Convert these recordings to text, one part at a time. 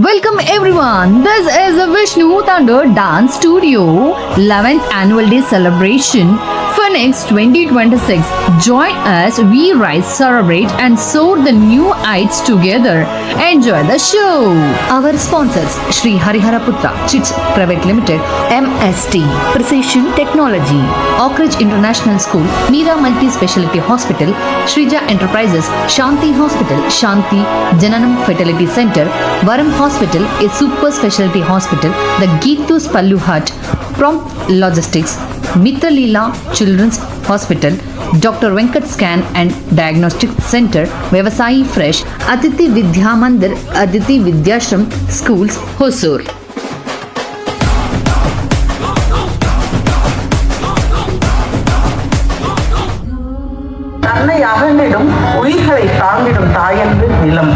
Welcome everyone. This is the Vishnu Thunder Dance Studio 11th Annual Day Celebration Phoenix 2026. Join us, we rise, celebrate and soar the new heights together. Enjoy the show. Our sponsors Sri Hariharaputra Chits Private Limited, MST Precision Technology, Oak Ridge International School, Meera Multi Speciality Hospital, Shrija Enterprises, Shanti Hospital, Shanti Jananam Fertility Center, Varam Hospital, a super specialty hospital, the Geetu's Pallu Hut, Prompt Logistics, Mithalila Children's Hospital, Dr. Venkat Scan and Diagnostic Center, Vyavasai Fresh, Aditi Vidya Mandir, Aditi Vidyashram Schools, Hosur. தன்னை அகன்றிடும் உயிர்களை தாங்கிடும் தாயன்று நிலம்.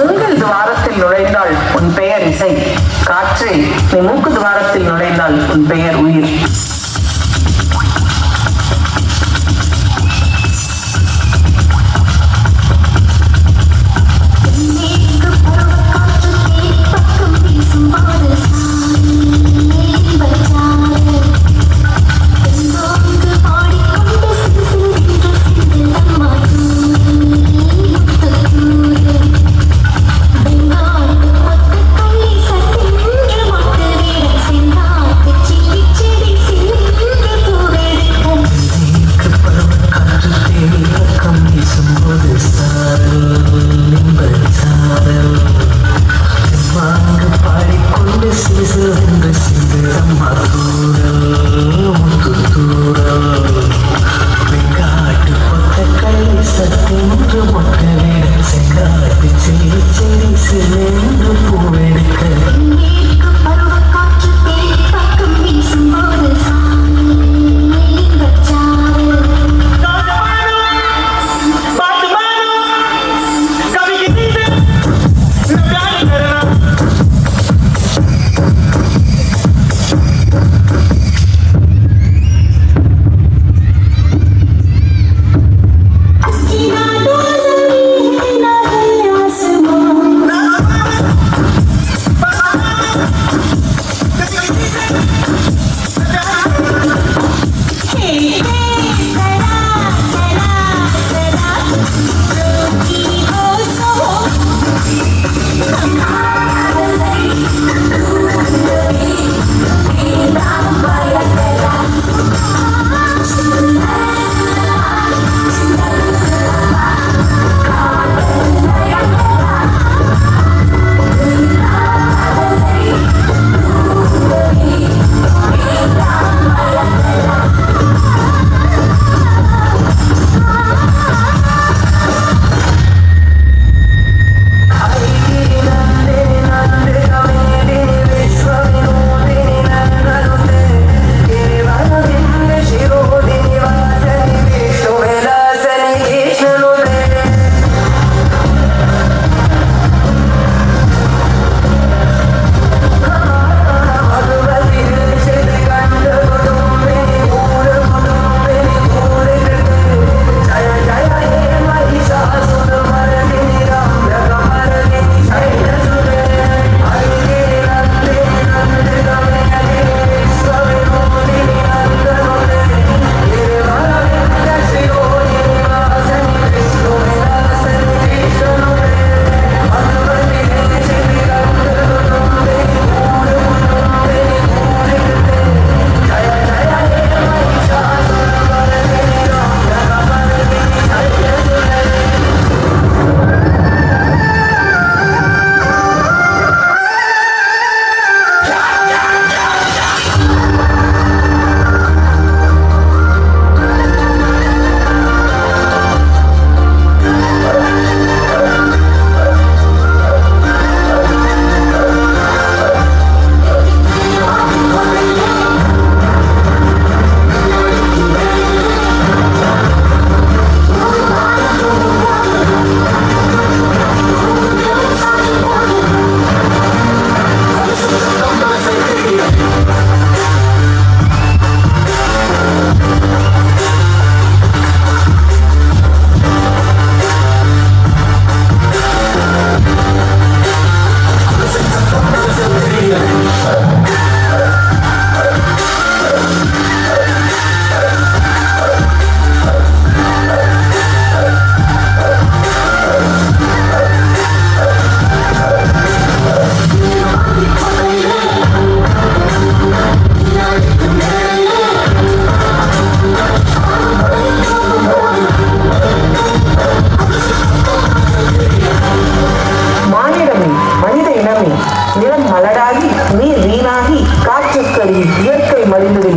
உங்கள் துவாரத்தில் நுழைந்தால் உன் பெயர் இசை. காற்றே, நீ மூக்கு துவாரத்தில் நுழைந்தால் உன் பெயர் உயிர். Chichi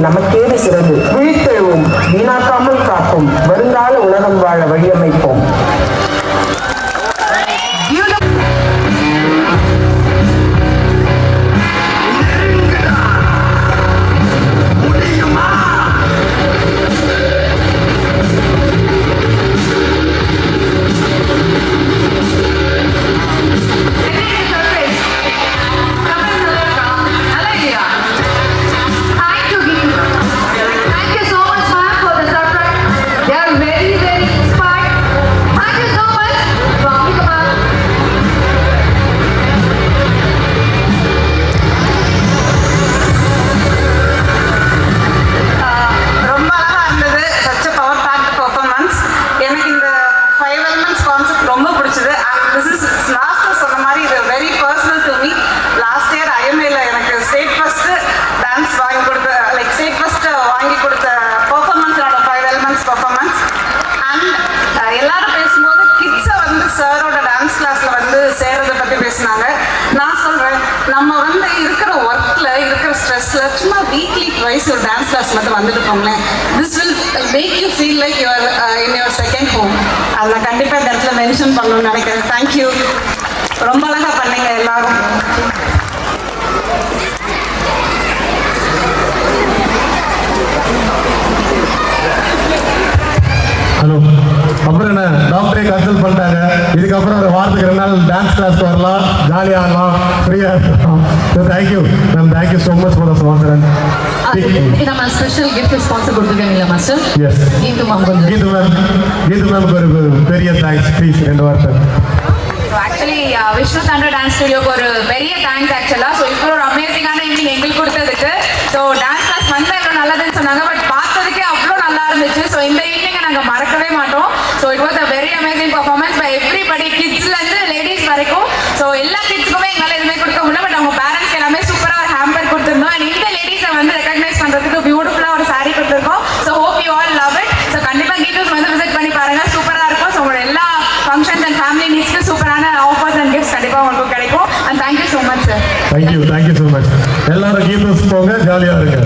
நமக்கேது சிறந்து விழித்தெழுவோம், வீணாக்காமல் காப்போம், வருங்கால உலகம் வாழ வழியமைப்போம். நம்ம வந்து இருக்கிற ஒர்க்ல இருக்கிற ஸ்ட்ரெஸ்ல சும்மா வீக்லி ட்வைஸ் ஒரு டான்ஸ் கிளாஸ் மட்டும் வந்துட்டு போங்களேன். This will make you feel like you are in your second home. அது நான் கண்டிப்பாக இந்த இடத்துல மென்ஷன் பண்ணணும்னு நினைக்கிறேன். தேங்க்யூ, ரொம்ப அழகாக பண்ணீங்க எல்லாரும். ஹலோ, அப்புறம் என்ன டாக்டரே கன்சல்ட் பண்ணிட்டாங்க. இதுக்கப்புறம் ஒரு வாரத்துக்கு 2 நாள் டான்ஸ் கிளாஸ்க்கு வரலாம், ஜாலியாக ஆடலாம், ஃப்ரீயாக இருக்கலாம். So thank you ma'am, thank you so much for the sponsor. நம்ம ஸ்பெஷல் கிஃப்ட் ஸ்பான்சர் கொடுத்துருக்கீங்களா மாஸ்டர்? எஸ், கீது மேம் கொஞ்சம். கீது மேம்க்கு ஒரு பெரிய தேங்க்ஸ் ப்ளீஸ், 2 வார்த்தை. ஆக்சுவலி விஷ்ணு தாண்டா டான்ஸ் ஸ்டுடியோக்கு ஒரு பெரிய தேங்க்ஸ் ஆக்சுவலாக. ஸோ இப்போ ஒரு அமேசிங்கான ஈவினிங் எங்களுக்கு கொடுத்ததுக்கு. ஸோ டான்ஸ் கிளாஸ் வந்து எவ்வளோ நல்லதுன்னு சொன்னாங்க, பட் பார்த்ததுக்கே அவ்வளோ நல்லா இருந்துச்சு. ஸோ இந்த ஈவினிங்கை நாங்கள் மறக்கவே மாட்டோம். So it was a very amazing performance by everybody, கிட்ஸ்லேருந்து லேடிஸ் வரைக்கும். ஸோ எல்லா கிட்ஸுக்குமே எங்களால் எதுவுமே கொடுக்க முடியல, பட் அவங்க பேரண்ட்ஸ்க்கு எல்லாமே சூப்பராக ஒரு ஹேம்பர் கொடுத்துருந்தோம். அண்ட் இந்த லேடிஸை வந்து ரெகக்னைஸ் பண்ணுறதுக்கு பியூட்டிஃபுல்லாக ஒரு சாரீ கொடுத்துருக்கோம். So hope you all love it. So கண்டிப்பாக கீதூஸ் வந்து விசிட் பண்ணி பாருங்கள், சூப்பராக இருக்கும். ஸோ உங்களோட எல்லா ஃபங்க்ஷன்ஸ் அண்ட் ஃபேமிலி நீட்ஸ்க்கு சூப்பரான ஆஃபர்ஸ் அண்ட் கிஃப்ட்ஸ் கண்டிப்பாக உங்களுக்கு கிடைக்கும். And thank you so much sir. Thank you so much. எல்லாரும் கீதூஸ் போங்க, ஜாலியாக இருங்க.